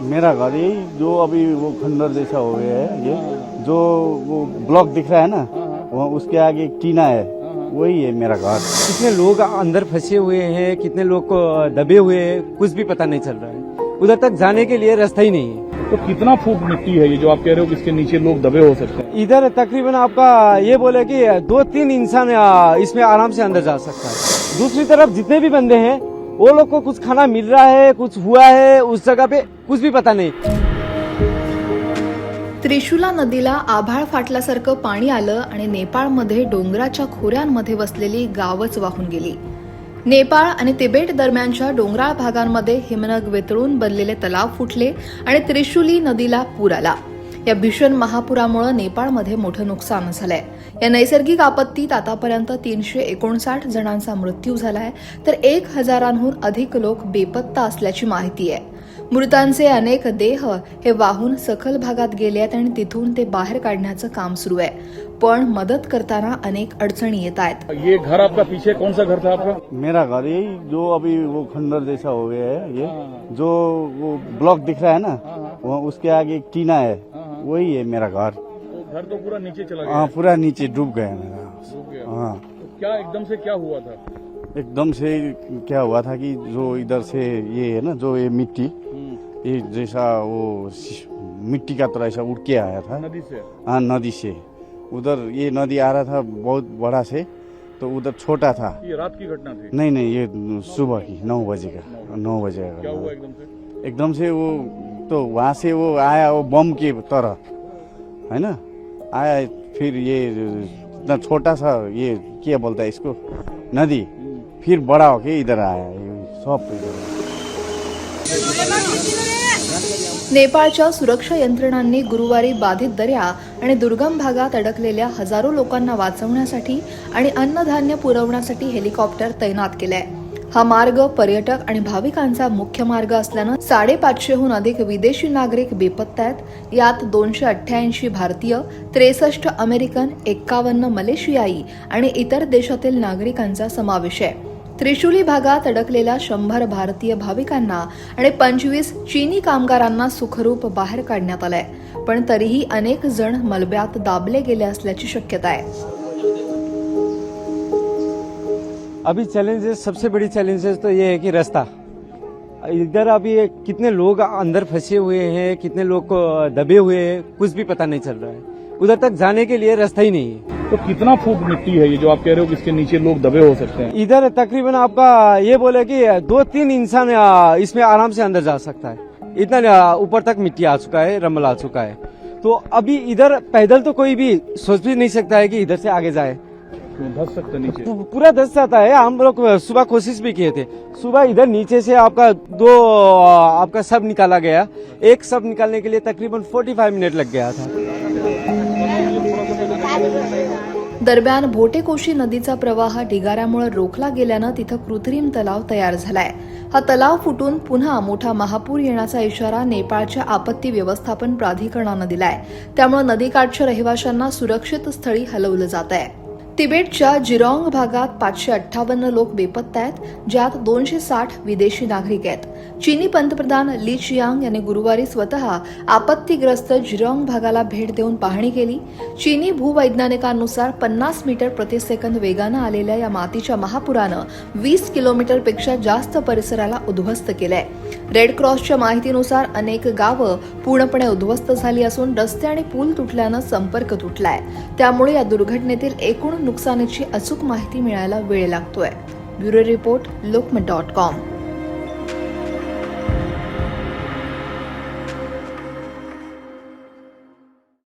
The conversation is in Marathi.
मेरा घर यही जो अभी वो खंडर जैसा हो गया है, ये जो वो ब्लॉक दिख रहा है ना, वो उसके आगे एक टीना है, वही है मेरा घर। कितने लोग अंदर फंसे हुए हैं, कितने लोग को दबे हुए हैं, कुछ भी पता नहीं चल रहा है। उधर तक जाने के लिए रास्ता ही नहीं है। तो कितना फुट मिट्टी है ये जो आप कह रहे हो कि इसके नीचे लोग दबे हो सकते हैं? इधर तकरीबन आपका ये बोले कि 2-3 इंसान इसमें आराम से अंदर जा सकता है। दूसरी तरफ जितने भी बंदे हैं वो लोग को कुछ खाना मिल रहा है, कुछ हुआ है उस जगह पे, कुछ भी पता नहीं। त्रिशूला नदीला आभाळ फाटल्यासारखं पाणी आलं आणि नेपाळमध्ये डोंगराच्या खोऱ्यांमध्ये वसलेली गावच वाहून गेली। नेपाळ आणि तिबेट दरम्यानच्या डोंगराळ भागांमध्ये हिमनग वितळून बनलेले तलाव फुटले आणि त्रिशूली नदीला पूर आला। या भीषण महापुरामुळे नेपाळमध्ये मोठं नुकसान झालंय। या नैसर्गिक आपत्तीत आतापर्यंत 359 जणांचा मृत्यू झालाय, तर 1000हून अधिक लोक बेपत्ता असल्याची माहिती आहे। मृतांचे अनेक देह हे वाहून सखल भागात गेले आहेत आणि तिथून ते बाहेर काढण्याचं काम सुरू आहे, पण मदत करताना अनेक अडचणी येत आहेत। ये घर आपका पीछे कौन सा घर था आपका? मेरा घर यही जो अभी वो खंडर जैसा हो गया है, ये जो वो ब्लॉक दिख रहा है ना, वो उसके आगे एक टीना है, वही है मेरा घर। तो घर तो पूरा नीचे चला गया? हाँ, पूरा नीचे डूब गया मेरा। डूब गया। हाँ, तो क्या एकदम से क्या हुआ था? एकदम से क्या हुआ था कि जो इधर से ये है ना, जो ये मिट्टी, ये जैसा वो मिट्टी का तरह ऐसा उड़ के आया था नदी से? हाँ, नदी से। उधर ये नदी आ रहा था बहुत बड़ा से, तो उधर छोटा था। ये रात की घटना थी? नहीं नहीं, ये सुबह की 9 बजे का 9 बजे क्या का। हुआ एकदम से? एकदम से वो तो वहाँ से वो आया, वो बम के तरह है ना आया, फिर ये इतना छोटा सा ये क्या बोलता है इसको, नदी, फिर बड़ा होके इधर आया, ये सब इधर। नेपाळच्या सुरक्षा यंत्रणांनी गुरुवारी बाधित दर्या आणि दुर्गम भागात अडकलेल्या हजारो लोकांना वाचवण्यासाठी आणि अन्नधान्य पुरवण्यासाठी हेलिकॉप्टर तैनात केले। हा मार्ग पर्यटक आणि भाविकांचा मुख्य मार्ग असल्यानं 550हून अधिक विदेशी नागरिक बेपत्ता आहेत। यात 288 भारतीय, 63 अमेरिकन, 51 मलेशियाई आणि इतर देशातील नागरिकांचा समावेश आहे। त्रिशूली भागात अडकलेल्या 100 भारतीय भाविकांना आणि 25 चीनी कामगारांना सुखरूप बाहेर काढण्यात आलंय, पण तरीही अनेक जण मलब्यात दाबले गेले असल्याची शक्यता आहे। अभी चैलेंजेस, सबसे बड़ी चैलेंजेस तो ये है कि रास्ता, इधर अभी कितने लोग अंदर फंसे हुए हैं, कितने लोग को दबे हुए हैं, कुछ भी पता नहीं चल रहा है। उधर तक जाने के लिए रास्ता ही नहीं है। तो कितना फुट मिट्टी है ये जो आप कह रहे हो कि इसके नीचे लोग दबे हो सकते हैं? इधर तकरीबन आपका ये बोले कि 2-3 इंसान इसमें आराम से अंदर जा सकता है। इतना ऊपर तक मिट्टी आ चुका है, रमल आ चुका है। तो अभी इधर पैदल तो कोई भी सोच भी नहीं सकता है कि इधर से आगे जाए। धस सकते नीचे? पूरा धस जाता है। हम लोग सुबह कोशिश भी किए थे, सुबह इधर नीचे से आपका सब निकाला गया। एक सब निकालने के लिए तकरीबन 45 मिनट लग गया था। दरम्यान भोटेकोशी नदीचा प्रवाह ढिगाऱ्यामुळे रोखला गेल्यानं तिथं कृत्रिम तलाव तयार झालाय। हा तलाव फुटून पुन्हा मोठा महापूर येण्याचा इशारा नेपाळच्या आपत्ती व्यवस्थापन प्राधिकरणानं दिलाय। त्यामुळे नदीकाठच्या रहिवाशांना सुरक्षित स्थळी हलवलं जात आहे। तिबेटच्या जिरॉंग भागात 558 लोक बेपत्ता आहेत, ज्यात 260 विदेशी नागरिक आहेत। चीनी पंतप्रधान ली चियांग यांनी गुरुवारी स्वतः आपत्तीग्रस्त जिरॉंग भागाला भेट देऊन पाहणी केली। चीनी भूवैज्ञानिकांनुसार 50 मीटर प्रतिसेकंद वेगानं आलेल्या या मातीच्या महापुरानं 20 किलोमीटरपेक्षा जास्त परिसराला उद्ध्वस्त केलंय। रेड क्रॉसच्या माहितीनुसार अनेक गावं पूर्णपणे उद्ध्वस्त झाली असून रस्ते आणि पूल तुटल्यानं संपर्क तुटलाय। त्यामुळे या दुर्घटनेतील एकूण नुकसानीची अचूक माहिती मिळायला वेळ लागतोय। Bureau report, लोकमत.com।